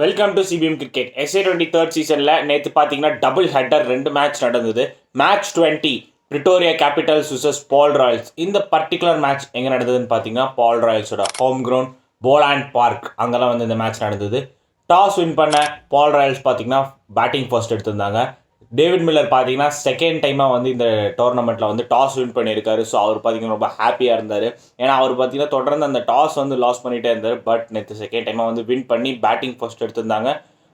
Welcome to CPM cricket. SA 23 சீசனில் நேற்று பார்த்தீங்கன்னா டபுள் ஹெட்டர் 2 மேட்ச் நடந்தது. மேட்ச் 20 பிரிட்டோரியா கேபிட்டல்ஸ் விசஸ் பால் ராயல்ஸ். இந்த பர்டிகுலர் மேட்ச் எங்கே நடந்ததுன்னு பார்த்தீங்கன்னா பால் ராயல்ஸோட ஹோம் கிரவுண்ட் போலாண்ட் பார்க் அங்கெல்லாம் வந்து இந்த மேட்ச் நடந்தது. டாஸ் வின் பண்ண பால் ராயல்ஸ் பார்த்தீங்கன்னா பேட்டிங் ஃபர்ஸ்ட் எடுத்திருந்தாங்க. டேவிட் மில்லர் பார்த்தீங்கன்னா செகண்ட் டைமாக வந்து இந்த டோர்னமெண்ட்டில் வந்து டாஸ் வின் பண்ணியிருக்காரு. ஸோ அவர் பார்த்தீங்கன்னா ரொம்ப ஹாப்பியாக இருந்தார். ஏன்னா அவர் பார்த்தீங்கன்னா தொடர்ந்து அந்த டாஸ் வந்து லாஸ் பண்ணிகிட்டே இருந்தார். பட் நேற்று செகண்ட் டைமாக வந்து வின் பண்ணி பேட்டிங் ஃபர்ஸ்ட் எடுத்திருந்தாங்க.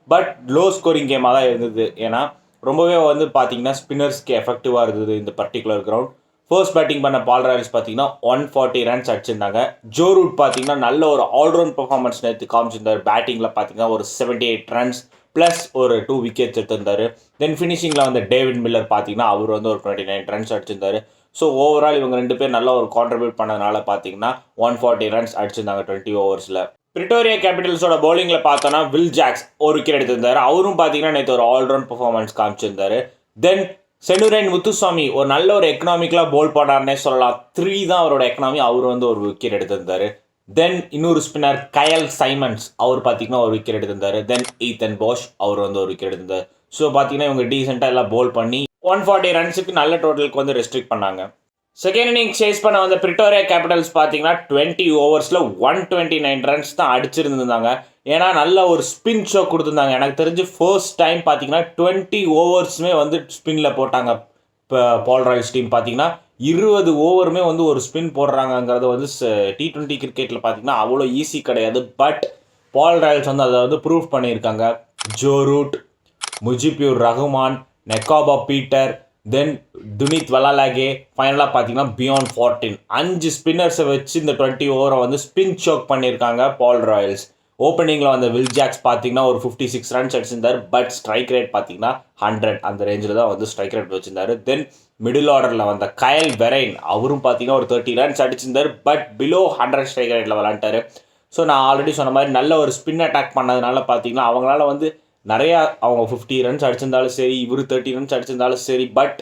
பட் லோ ஸ்கோரிங் கேமாக தான் இருந்தது. ஏன்னா ரொம்பவே வந்து பார்த்தீங்கன்னா ஸ்பின்னர்ஸ்க்கு எஃபெக்டிவாக இருந்தது இந்த பர்டிகுலர் கிரவுண்ட். ஃபர்ஸ்ட் பேட்டிங் பண்ண பால் ராயல்ஸ் பார்த்தீங்கன்னா 140 ரன்ஸ் அடிச்சிருந்தாங்க. ஜோ ரூட் பார்த்தீங்கன்னா நல்ல ஒரு ஆல்ரவுண்ட் பர்ஃபார்மன்ஸ் நேற்று காமிச்சிருந்தார். பேட்டிங்கில் பார்த்தீங்கன்னா ஒரு 78 ரன்ஸ் ப்ளஸ் ஒரு 2 விக்கெட்ஸ் எடுத்திருந்தார். தென் ஃபினிஷிங்கில் வந்து டேவிட் மில்லர் பார்த்தீங்கன்னா அவர் வந்து ஒரு 29 ரன்ஸ் அடிச்சிருந்தார். ஸோ ஓவரால் இவங்க 2 பேர் நல்லா ஒரு கான்ட்ரிபியூட் பண்ணதுனால பார்த்தீங்கன்னா 140 ரன்ஸ் அடிச்சிருந்தாங்க 20 ஓவர்ஸில். பிரிட்டோரியா கேபிட்டல்ஸோட பவுலிங்கில் பார்த்தோன்னா வில் ஜாக்ஸ் ஒரு விக்கெட் எடுத்திருந்தார். அவரும் பார்த்தீங்கன்னா நேற்று ஒரு ஆல்ரவுண்ட் பர்ஃபார்மன்ஸ் காமிச்சிருந்தார். தென் சென்னுரேன் முத்துசாமி ஒரு நல்ல ஒரு எக்கனாமிக்கலாக போல் பண்ணார்னே சொல்லலாம். 3 தான் அவரோட எக்கனாமி. அவர் வந்து ஒரு விக்கெட் எடுத்திருந்தார். தென் இன்னொரு ஸ்பின்னர் கயல் சைமன்ஸ் அவர் பார்த்தீங்கன்னா ஒரு விக்கெட் எடுத்திருந்தார். தென் ஈத்தன் போஷ் அவர் வந்து ஒரு விக்கெட் எடுத்திருந்தார். ஸோ பார்த்தீங்கன்னா இவங்க டீசெண்டாக எல்லாம் போல் பண்ணி 140 ரன்ஸுக்கு நல்ல டோட்டலுக்கு வந்து ரெஸ்ட்ரிக்ட் பண்ணாங்க. செகண்ட் இன்னிங்ஸ் சேஸ் பண்ண வந்த பிரிட்டோரியா கேபிட்டல்ஸ் பார்த்தீங்கன்னா 20 ஓவர்ஸில் 129 ரன்ஸ் தான் அடிச்சிருந்துருந்தாங்க. ஏன்னா நல்ல ஒரு ஸ்பின் ஷோ கொடுத்துருந்தாங்க. எனக்கு தெரிஞ்சு ஃபர்ஸ்ட் டைம் பார்த்தீங்கன்னா 20 ஓவர்ஸுமே வந்து ஸ்பின்னில் போட்டாங்க. இப்போ பால் ராயல்ஸ் டீம் பார்த்தீங்கன்னா 20 ஓவருமே வந்து ஒரு ஸ்பின் போடுறாங்கங்கிறது வந்து T20 கிரிக்கெட்டில் பார்த்தீங்கன்னா அவ்வளோ ஈஸி கிடையாது. பட் பால் ராயல்ஸ் வந்து அதை வந்து ப்ரூவ் பண்ணியிருக்காங்க. Joe Root, Mujibur Rahman, Nqaba Peter, then Dunith Wellalage, ஃபைனலாக பார்த்தீங்கன்னா பியாண்ட் 14 5 ஸ்பின்னர்ஸை வச்சு இந்த 20 ஓவரை வந்து ஸ்பின் சோக் பண்ணியிருக்காங்க பால் ராயல்ஸ். ஓப்பனிங்கில் வந்த வில் ஜாக்ஸ் பார்த்தீங்கன்னா ஒரு 56 ரன்ஸ் அடிச்சிருந்தார். பட் ஸ்ட்ரைக் ரேட் பார்த்தீங்கன்னா 100 அந்த ரேஞ்சில் தான் வந்து ஸ்ட்ரைக் ரேட் வச்சிருந்தார். தென் மிடில் ஆர்டரில் வந்த கயல் வெரைன் அவரும் பார்த்தீங்கன்னா ஒரு 30 ரன்ஸ் அடிச்சிருந்தார். பட் பிலோ 100 ஸ்ட்ரைக் ரேட்டில் விளாண்டார். ஸோ நான் ஆல்ரெடி சொன்ன மாதிரி நல்ல ஒரு ஸ்பின் அட்டாக் பண்ணதுனால பார்த்தீங்கன்னா அவங்களால வந்து நிறையா அவங்க 50 ரன்ஸ் அடிச்சிருந்தாலும் சரி, இவர் 30 ரன்ஸ் அடிச்சிருந்தாலும் சரி, பட்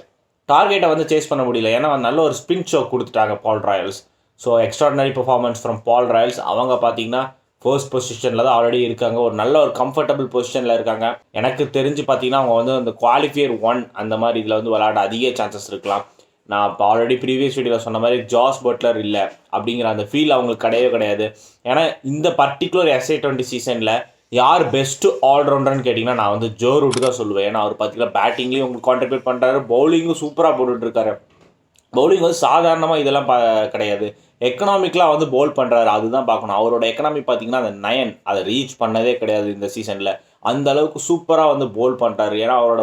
டார்கெட்டை வந்து சேஸ் பண்ண முடியல. ஏன்னா நல்ல ஒரு ஸ்பின் ஷோ கொடுத்துட்டாங்க Paarl Royals. So extraordinary performance from Paarl Royals. அவங்க பார்த்தீங்கன்னா ஃபர்ஸ்ட் பொசிஷனில் தான் ஆல்ரெடி இருக்காங்க. ஒரு நல்ல ஒரு கம்ஃபர்டபுள் பொசிஷனில் இருக்காங்க. எனக்கு தெரிஞ்சு பார்த்தீங்கன்னா அவங்க வந்து அந்த குவாலிஃபையர் 1 அந்த மாதிரி இதில் வந்து விளையாட அதிக சான்சஸ் இருக்கலாம். நான் இப்போ ஆல்ரெடி ப்ரீவியஸ் வீடியோவில் சொன்ன மாதிரி ஜாஸ் பட்லர் இல்லை அப்படிங்கிற அந்த ஃபீல் அவங்களுக்கு கிடையவே கிடையாது. ஏன்னா இந்த பர்டிகுலர் SA 20 சீசனில் யார் பெஸ்ட்டு ஆல்ரவுண்டர்னு கேட்டிங்கன்னா நான் வந்து ஜோ ரூட் தான் சொல்லுவேன். ஏன்னா அவர் பார்த்தீங்கன்னா பேட்டிங்லேயும் உங்களுக்கு கான்ட்ரிபியூட் பண்ணுறாரு, பவுலிங்கும் சூப்பராக போட்டுட்ருக்காரு. பவுலிங் வந்து சாதாரணமாக இதெல்லாம் கிடையாது, எக்கனாமிக்கலாக வந்து பவுல் பண்ணுறாரு. அதுதான் பார்க்கணும். அவரோட எக்கனாமி பார்த்தீங்கன்னா அந்த 9 அதை ரீச் பண்ணதே கிடையாது இந்த சீசனில். அந்த அளவுக்கு சூப்பராக வந்து பவுல் பண்ணுறாரு. ஏன்னா அவரோட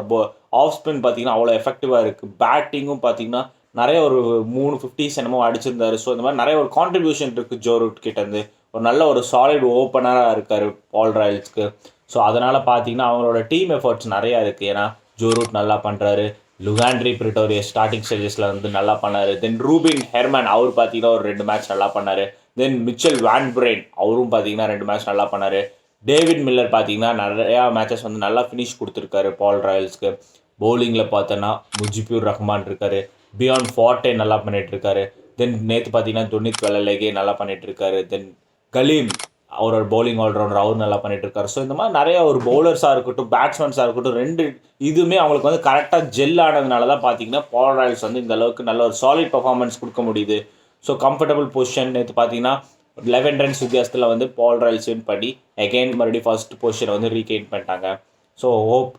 ஆஃப் ஸ்பின் பார்த்தீங்கன்னா அவ்வளோ எஃபெக்டிவாக இருக்குது. பேட்டிங்கும் பார்த்தீங்கன்னா நிறைய ஒரு 350s என்னமோ அடிச்சிருந்தாரு. ஸோ இந்த மாதிரி நிறைய ஒரு கான்ட்ரிபியூஷன் இருக்குது ஜோ ரூட் கிட்டேருந்து. ஒரு நல்ல ஒரு சாலிட் ஓப்பனராக இருக்கார் பால் ராயல்ஸ்க்கு. ஸோ அதனால் பார்த்தீங்கன்னா அவங்களோட டீம் எஃபர்ட்ஸ் நிறையா இருக்குது. ஏன்னா ஜோ ரூட் நல்லா பண்ணுறாரு. லுகாண்ட்ரி பிரிட்டோரியா ஸ்டார்டிங் ஸ்டேஜஸில் வந்து நல்லா பண்ணார். தென் ரூபின் ஹெர்மன் அவர் பார்த்தீங்கன்னா ஒரு 2 மேட்ச் நல்லா பண்ணார். தென் மிச்சல் வான் பிரெயின் அவரும் பார்த்தீங்கன்னா 2 மேட்ச் நல்லா பண்ணார். டேவிட் மில்லர் பார்த்தீங்கன்னா நிறையா மேட்சஸ் வந்து நல்லா ஃபினிஷ் கொடுத்துருக்காரு பால் ராயல்ஸ்க்கு. பவுலிங்கில் பார்த்தோன்னா முஜிபுர் ரஹ்மான் இருக்கார். பியாண்ட் 14 நல்லா பண்ணிகிட்ருக்காரு. தென் நேற்று பார்த்தீங்கன்னா துனித் வலாலாகே நல்லா பண்ணிகிட்ருக்காரு. தென் கலீம் அவரோட பவுலிங் ஆல்ரவுண்டர் அவர் நல்லா பண்ணிகிட்ருக்காரு. ஸோ இந்த மாதிரி நிறையா ஒரு பவுலர்ஸாக இருக்கட்டும், பேட்ஸ்மேன்ஸாக இருக்கட்டும், 2 இதுவுமே அவங்களுக்கு வந்து கரெக்டாக ஜெல் ஆனதுனால தான் பார்த்தீங்கன்னா பால் ராயல்ஸ் வந்து இந்த அளவுக்கு நல்ல ஒரு சாலிட் பர்ஃபார்மன்ஸ் கொடுக்க முடியுது. ஸோ கம்ஃபர்டபுள் பொசிஷன் நேற்று பார்த்தீங்கன்னா 11 ரன்ஸ் வித்தியாசத்தில் வந்து பால் ராயல்ஸ் வின் பண்ணி அகெயின் மறுபடியும் ஃபர்ஸ்ட் பொசிஷனை வந்து ரீகெயின் பண்ணிட்டாங்க. ஸோ ஹோப்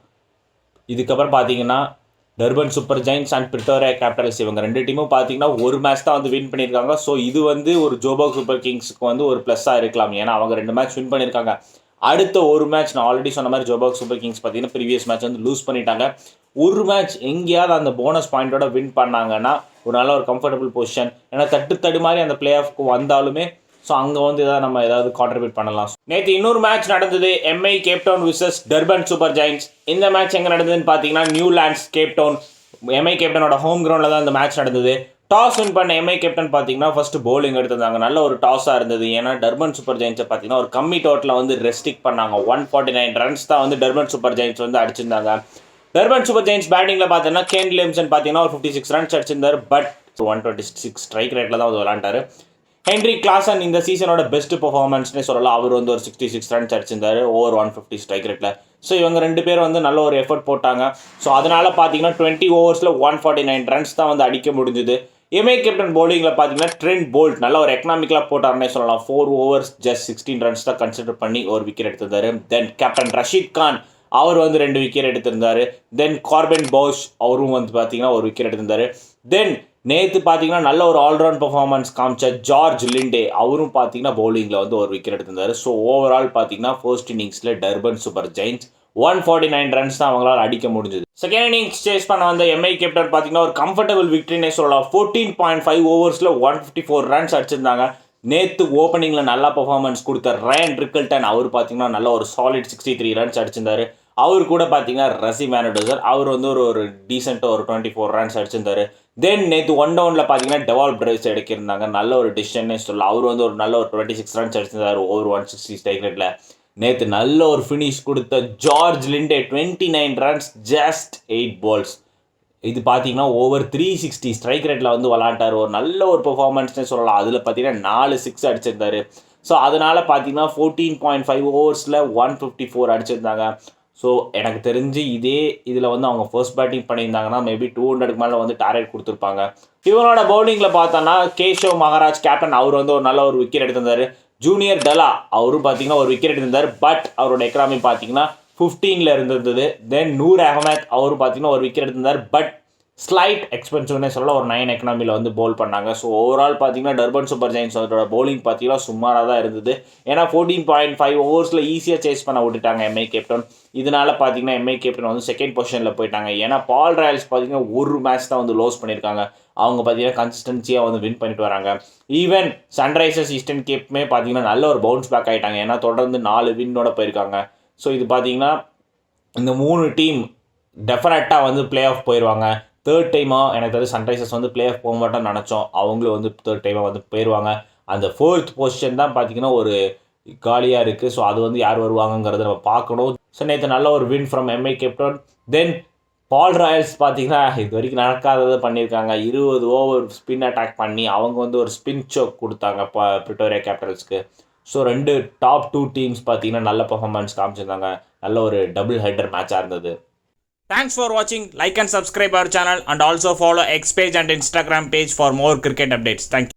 இதுக்கப்புறம் பார்த்தீங்கன்னா Durban super giants and Pretoria capitals இவங்க 2 டீமும் பார்த்தீங்கன்னா ஒரு மேட்ச் தான் வந்து வின் பண்ணியிருக்காங்க. ஸோ இது வந்து ஒரு ஜோபாக் சூப்பர் கிங்ஸுக்கு வந்து ஒரு ப்ளஸ்ஸாக இருக்கலாம். ஏன்னா அவங்க 2 மேட்ச் வின் பண்ணியிருக்காங்க. அடுத்த ஒரு மேட்ச் நான் ஆல்ரெடி சொன்ன மாதிரி ஜோபாக் சூப்பர் கிங்ஸ் பார்த்தீங்கன்னா ப்ரீவியஸ் மேட்ச் வந்து லூஸ் பண்ணிட்டாங்க. ஒரு மேட்ச் எங்கேயாவது அந்த போனஸ் பாயிண்டோட வின் பண்ணாங்கன்னா ஒரு நல்ல ஒரு கம்ஃபர்டபுள் பொசிஷன். ஏன்னா தட்டு மாதிரி அந்த பிளே ஆஃப்க்கு வந்தாலுமே ஸோ அங்கே வந்து நம்ம ஏதாவது கான்ட்ரிபியூட் பண்ணலாம். நேற்று இன்னொரு மேட்ச் நடந்தது, MI Cape Town versus Durban super giants. இந்த மேட்ச் எங்கே நடந்ததுன்னு பார்த்தீங்கன்னா நியூலாண்ட்ஸ் கேப்டவுன். MI கேப்டனோட ஹோம் கிரவுண்டில் தான் இந்த மேட்ச் நடந்தது. டாஸ் வின் பண்ண MI கேப்டன் பார்த்தீங்கன்னா ஃபஸ்ட்டு பவுலிங் எடுத்திருந்தாங்க. நல்ல ஒரு டாஸாக இருந்தது. ஏன்னா டர்பன் சூப்பர் ஜெயின்ஸை பார்த்தீங்கன்னா ஒரு கம்மி டோட்டலில் வந்து ரெஸ்ட்ரிக்ட் பண்ணாங்க. 149 ரன்ஸ் தான் வந்து டர்பன் சூப்பர் ஜெயின்ஸ் வந்து அடிச்சிருந்தாங்க. டர்பன் சூப்பர் ஜெயின்ஸ் பேட்டிங்கில் பார்த்தீங்கன்னா கேன் வில்லியம்சன் பார்த்தீங்கன்னா ஒரு 56 ரன்ஸ் அடிச்சிருந்தார். பட் 126 ஸ்ட்ரைக் ரேட்டில் தான் வந்து விளாண்டாரு. ஹென்ரி கிளாசன் இந்த சீசனோட பெஸ்ட் பெர்ஃபார்மன்ஸ்னே சொல்லலாம். அவர் வந்து ஒரு 66 ரன்ஸ் அடிச்சிருந்தாரு ஓவர் 150 ஸ்ட்ரைக் ரேட்டில். ஸோ இவங்க 2 பேரும் வந்து நல்ல ஒரு எஃபர்ட் போட்டாங்க. ஸோ அதனால் பார்த்தீங்கன்னா 20 ஓவர்ஸில் 149 ரன்ஸ் தான் வந்து அடிக்க முடிஞ்சுது. எம்ஐ கேப்டன் பவுலிங்கில் பார்த்தீங்கன்னா ட்ரெண்ட் போல்ட் நல்ல ஒரு எக்கனாமிக்கலாக போட்டார்னே சொல்லலாம். 4 ஓவர்ஸ் ஜஸ்ட் 16 ரன்ஸ் தான் கன்சிடர் பண்ணி ஒரு விக்கெட் எடுத்திருந்தாரு. தென் கேப்டன் ரஷீத் கான் அவர் வந்து 2 விக்கெட் எடுத்திருந்தாரு. தென் கார்பன் பவுஷ் அவரும் வந்து பார்த்தீங்கன்னா ஒரு விக்கெட் எடுத்திருந்தாரு. தென் நேற்று பார்த்தீங்கன்னா நல்ல ஒரு ஆல்ரவுண்ட் பர்ஃபார்மன்ஸ் காமிச்ச ஜார்ஜ் லிண்டே அவரும் பார்த்தீங்கன்னா பவுலிங்கில் வந்து ஒரு விக்கெட் எடுத்திருந்தாரு. ஸோ ஓவரால் பார்த்தீங்கன்னா ஃபர்ஸ்ட் இன்னிங்ஸில் டர்பன் சூப்பர் ஜெயின்ஸ் 149 ரன்ஸ் தான் அவங்களால் அடிக்க முடிஞ்சது. செகண்ட் இன்னிங்ஸ் சேஸ் பண்ண வந்த எம்ஐ கேப்டன் பார்த்தீங்கன்னா ஒரு கம்ஃபர்டபுள் விக்டரினே சொல்லலாம். 14.5 ஓவர்ஸில் 154 ரன்ஸ் அடிச்சிருந்தாங்க. நேற்று ஓப்பனிங்கில் நல்லா பர்ஃபார்மன்ஸ் கொடுத்த ரயன் ரிக்கல்டன் அவர் பார்த்தீங்கன்னா நல்ல ஒரு சாலிட் 63 ரன்ஸ் அடிச்சிருந்தாரு. அவர் கூட பார்த்தீங்கன்னா ரசி மேனடோசர் அவர் வந்து ஒரு டீசெண்டாக ஒரு 24 ரன்ஸ் அடிச்சிருந்தாரு. தென் நேற்று ஒன் டவுனில் பார்த்தீங்கன்னா டெவால் பிரைஸ் எடுக்கிருந்தாங்க. நல்ல ஒரு டிசிஷன்னே சொல்லலாம். அவர் வந்து ஒரு நல்ல ஒரு 26 ரன்ஸ் அடிச்சிருந்தார் ஓவர் 160 ஸ்ட்ரைக் ரேட்டில். நேற்று நல்ல ஒரு ஃபினிஷ் கொடுத்த George Linde 29 runs just 8 balls. இது பார்த்தீங்கன்னா ஓவர் 360 ஸ்ட்ரைக் ரேட்டில் வந்து விளாண்டார். ஒரு நல்ல ஒரு பெர்ஃபார்மன்ஸ்னே சொல்லலாம். அதில் பார்த்தீங்கன்னா 4 6 அடிச்சிருந்தாரு. ஸோ அதனால் பார்த்தீங்கன்னா 14.5 ஓவர்ஸில் 154 அடிச்சிருந்தாங்க. ஸோ எனக்கு தெரிஞ்சு இதில் வந்து அவங்க ஃபர்ஸ்ட் பேட்டிங் பண்ணியிருந்தாங்கன்னா மேபி 200க்கு மேலே வந்து டார்கெட் கொடுத்துருப்பாங்க. இவங்களோட பவுலிங்கில் பார்த்தோன்னா கேஷவ் மகாராஜ் கேப்டன் அவர் வந்து ஒரு நல்ல ஒரு விக்கெட் எடுத்திருந்தார். ஜூனியர் டெலா அவரும் பார்த்தீங்கன்னா ஒரு விக்கெட் எடுத்திருந்தார். பட் அவரோட எக்கனாமி பார்த்தீங்கன்னா 15ல் இருந்தது. தென் நூர் அகமத் அவரும் பார்த்தீங்கன்னா ஒரு விக்கெட் எடுத்திருந்தார். பட் ஸ்லைட் எக்ஸ்பென்சிவ்னே சொல்ல ஒரு 9 எக்கனாமியில் வந்து பவுல் பண்ணாங்க. ஸோ ஓவரால் பார்த்தீங்கன்னா டர்பன் சூப்பர் ஜெயின்ஸ் அவரோட பவுலிங் பார்த்தீங்கன்னா சுமாராக தான் இருந்தது. ஏன்னா 14.5 ஓவர்ஸில் ஈஸியாக சேஸ் பண்ண விட்டுட்டாங்க எம்ஐ கேப்டன். இதனால் பார்த்தீங்கன்னா எம்ஐ கேப்டன் வந்து செகண்ட் பொசிஷனில் போயிட்டாங்க. ஏன்னா பால் ராயல்ஸ் பார்த்தீங்கன்னா ஒரு மேட்ச் தான் வந்து லோஸ் பண்ணியிருக்காங்க. அவங்க பார்த்தீங்கன்னா கன்சிஸ்டன்சியாக வந்து வின் பண்ணிட்டு வராங்க. ஈவன் சன்ரைசர்ஸ் ஈஸ்டர்ன் கேப்புமே பார்த்தீங்கன்னா நல்ல ஒரு பவுன்ஸ் பேக் ஆகிட்டாங்க. ஏன்னா தொடர்ந்து 4 வின்னோட போயிருக்காங்க. ஸோ இது பார்த்தீங்கன்னா இந்த 3 டீம் டெஃபினட்டாக வந்து பிளே ஆஃப் போயிடுவாங்க. தேர்ட் டைமாக எனக்கு தெரிஞ்சு சன்ரைசர்ஸ் வந்து பிளே ஆஃப் போக மாட்டோம்னு நினச்சோம். அவங்களும் வந்து தேர்ட் டைமாக வந்து போயிடுவாங்க. அந்த 4th பொசிஷன் தான் பார்த்தீங்கன்னா ஒரு காலியாக இருக்குது. ஸோ அது வந்து யார் வருவாங்கங்கிறத நம்ம பார்க்கணும். ஸோ நேற்று நல்ல ஒரு win from MI Cape Town. Then Paarl Royals பார்த்தீங்கன்னா இது வரைக்கும் நடக்காததை பண்ணியிருக்காங்க. 20 ஓவர் ஸ்பின் அட்டாக் பண்ணி அவங்க வந்து ஒரு ஸ்பின் சோக் கொடுத்தாங்க பிரிட்டோரியா கேபிட்டல்ஸ்க்கு. ஸோ 2 டாப் 2 டீம்ஸ் பார்த்தீங்கன்னா நல்ல பர்ஃபார்மன்ஸ் காமிச்சிருந்தாங்க. நல்ல ஒரு டபுள் ஹெட்டர் மேட்சாக இருந்தது. Thanks for watching. Like and subscribe our channel and also follow X page and Instagram page for more cricket updates. Thank you.